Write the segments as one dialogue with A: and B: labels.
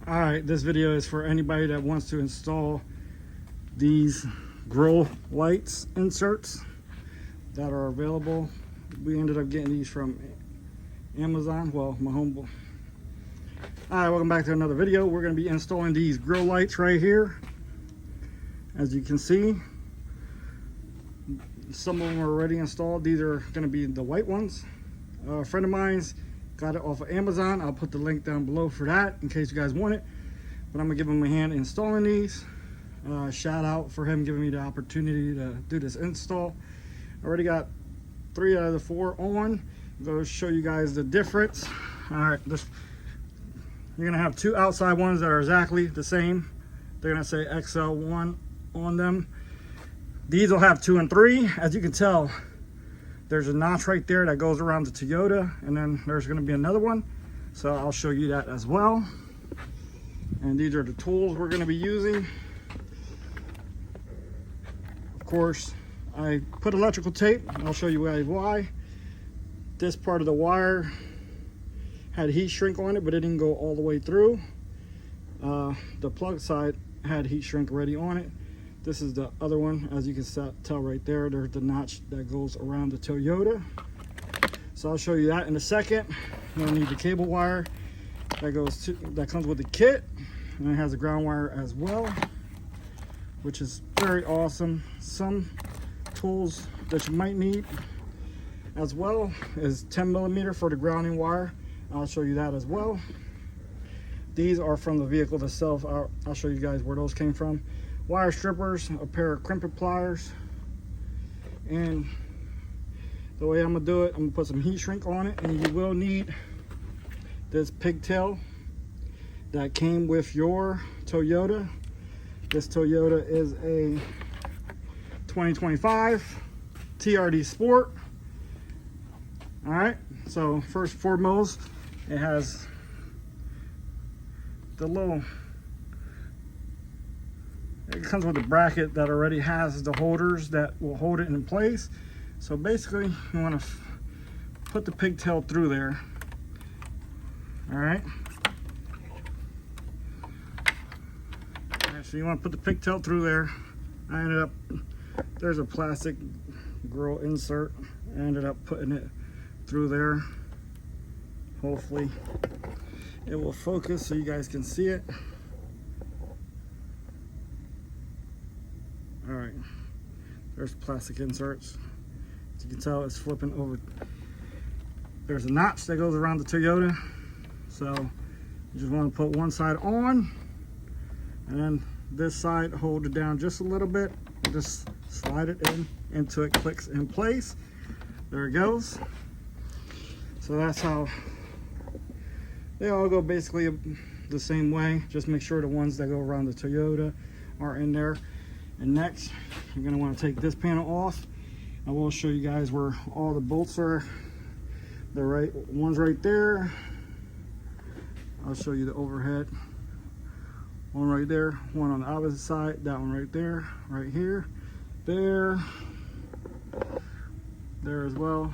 A: All right, this video is for anybody that wants to install these grille lights inserts that are available. We ended up getting these from Amazon, well, my homeboy. All right, welcome back to another video. We're going to be installing these grille lights right here. As you can see, some of them are already installed. These are going to be the white ones. A friend of mine's got it off of Amazon. I'll put the link down below for that in case you guys want it. But I'm going to give him a hand installing these. Shout out for him giving me the opportunity to do this install. I already got 3 out of the 4 on. I'm going to show you guys the difference. All right, you're going to have 2 outside ones that are exactly the same. They're going to say XL1 on them. These will have 2 and 3. As you can tell, there's a notch right there that goes around the Toyota, and then there's going to be another one. So I'll show you that as well. And these are the tools we're going to be using. Of course, I put electrical tape. I'll show you guys why. This part of the wire had heat shrink on it, but it didn't go all the way through. The plug side had heat shrink already on it. This is the other one. As you can tell right there, there's the notch that goes around the Toyota. So I'll show you that in a second. You're gonna need the cable wire that comes with the kit, and it has a ground wire as well, which is very awesome. Some tools that you might need as well is 10mm for the grounding wire. I'll show you that as well. These are from the vehicle itself. I'll show you guys where those came from. Wire strippers, a pair of crimpet pliers, and the way I'm gonna do it, I'm gonna put some heat shrink on it, and you will need this pigtail that came with your Toyota. This Toyota is a 2025 TRD Sport. All right, so first and foremost, it has the little, it comes with a bracket that already has the holders that will hold it in place. So basically, you want to put the pigtail through there. All right. So you want to put the pigtail through there. I ended up, there's a plastic grille insert. I ended up putting it through there. Hopefully it will focus so you guys can see it. All right, there's plastic inserts. As you can tell, it's flipping over. There's a notch that goes around the Toyota. So you just want to put one side on, and then this side, hold it down just a little bit. Just slide it in until it clicks in place. There it goes. So that's how they all go, basically the same way. Just make sure the ones that go around the Toyota are in there. And next, you're going to want to take this panel off. I will show you guys where all the bolts are. The right one's right there. I'll show you the overhead. One right there, one on the opposite side, that one right there, right here, there as well.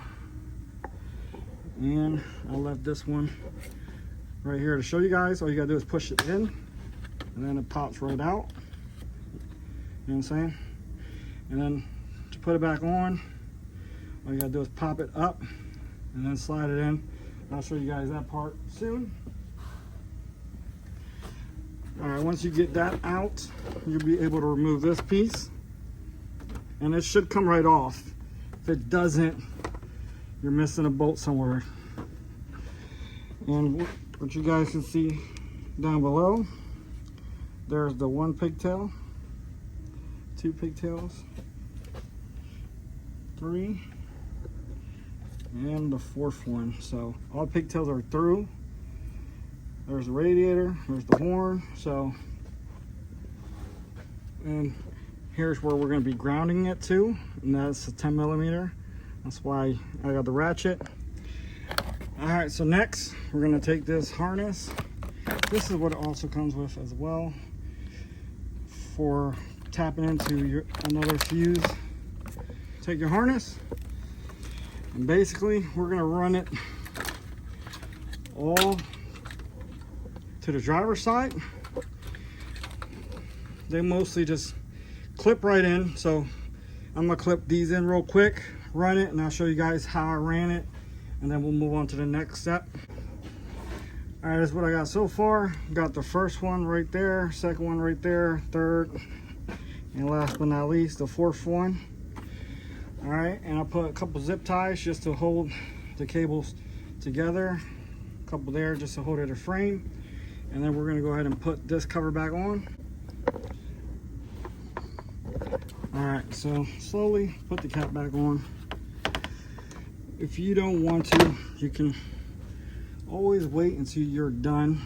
A: And I left this one right here to show you guys. All you gotta do is push it in, and then it pops right out. You know what I'm saying? And then to put it back on, all you gotta do is pop it up and then slide it in. I'll show you guys that part soon. All right, once you get that out, you'll be able to remove this piece, and it should come right off. If it doesn't, you're missing a bolt somewhere. And what you guys can see down below, there's the 1 pigtail, 2 pigtails, 3, and the 4th one. So all pigtails are through. There's the radiator, there's the horn. So, and here's where we're going to be grounding it to, and that's a 10mm. That's why I got the ratchet. All right, so next we're going to take this harness. This is what it also comes with as well for tapping into another fuse. Take your harness, and basically we're going to run it all to the driver's side. They mostly just clip right in, so I'm gonna clip these in real quick, run it, and I'll show you guys how I ran it, and then we'll move on to the next step. All right, that's what I got so far. Got the first one right there, second one right there, third, and last but not least, the fourth one. All right, and I put a couple zip ties just to hold the cables together, a couple there just to hold it in frame, and then we're gonna go ahead and put this cover back on. All right, so slowly put the cap back on. If you don't want to, you can always wait until you're done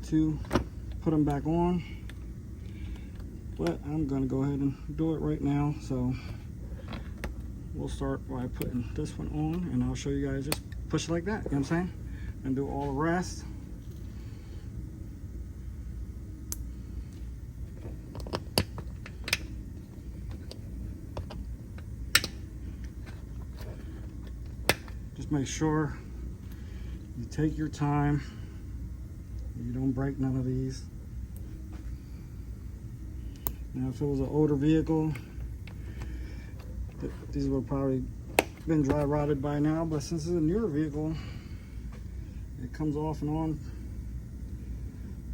A: to put them back on, but I'm gonna go ahead and do it right now. So we'll start by putting this one on, and I'll show you guys, just push it like that, you know what I'm saying? And do all the rest. Just make sure you take your time, you don't break none of these. Now if it was an older vehicle, these would have probably been dry rotted by now, but since it's a newer vehicle, it comes off and on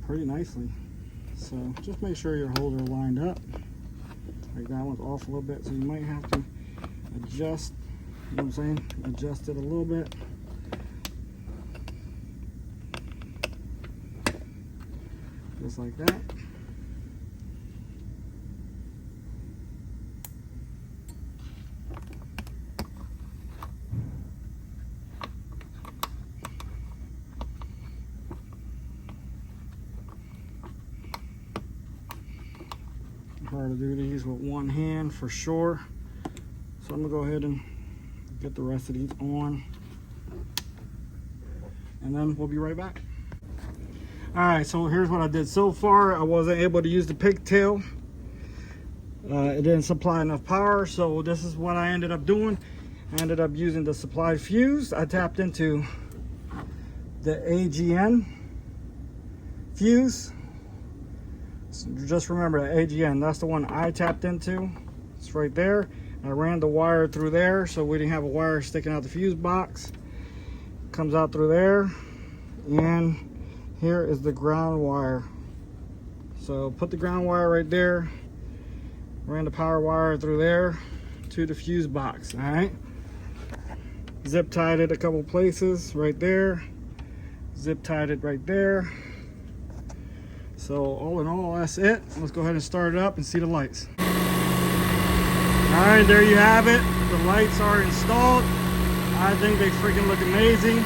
A: pretty nicely. So just make sure your holder lined up. Like that one's off a little bit, so you might have to adjust, you know what I'm saying? Adjust it a little bit. Just like that. Hard to do these with one hand for sure. So I'm gonna go ahead and get the rest of these on, and then we'll be right back. All right, so here's what I did so far. I wasn't able to use the pigtail. It didn't supply enough power, so this is what I ended up doing. I ended up using the supplied fuse. I tapped into the AGN fuse. So just remember the AGN, that's the one I tapped into. It's right there. I ran the wire through there, so we didn't have a wire sticking out the fuse box. Comes out through there, and here is the ground wire. So put the ground wire right there, ran the power wire through there to the fuse box. All right, zip tied it a couple places right there, zip tied it right there. So all in all, that's it. Let's go ahead and start it up and see the lights. All right, there you have it. The lights are installed. I think they freaking look amazing.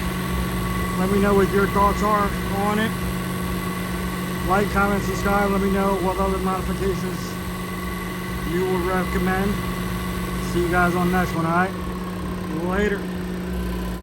A: Let me know what your thoughts are on it. Like, comment, subscribe. Let me know what other modifications you would recommend. See you guys on the next one, all right? Later.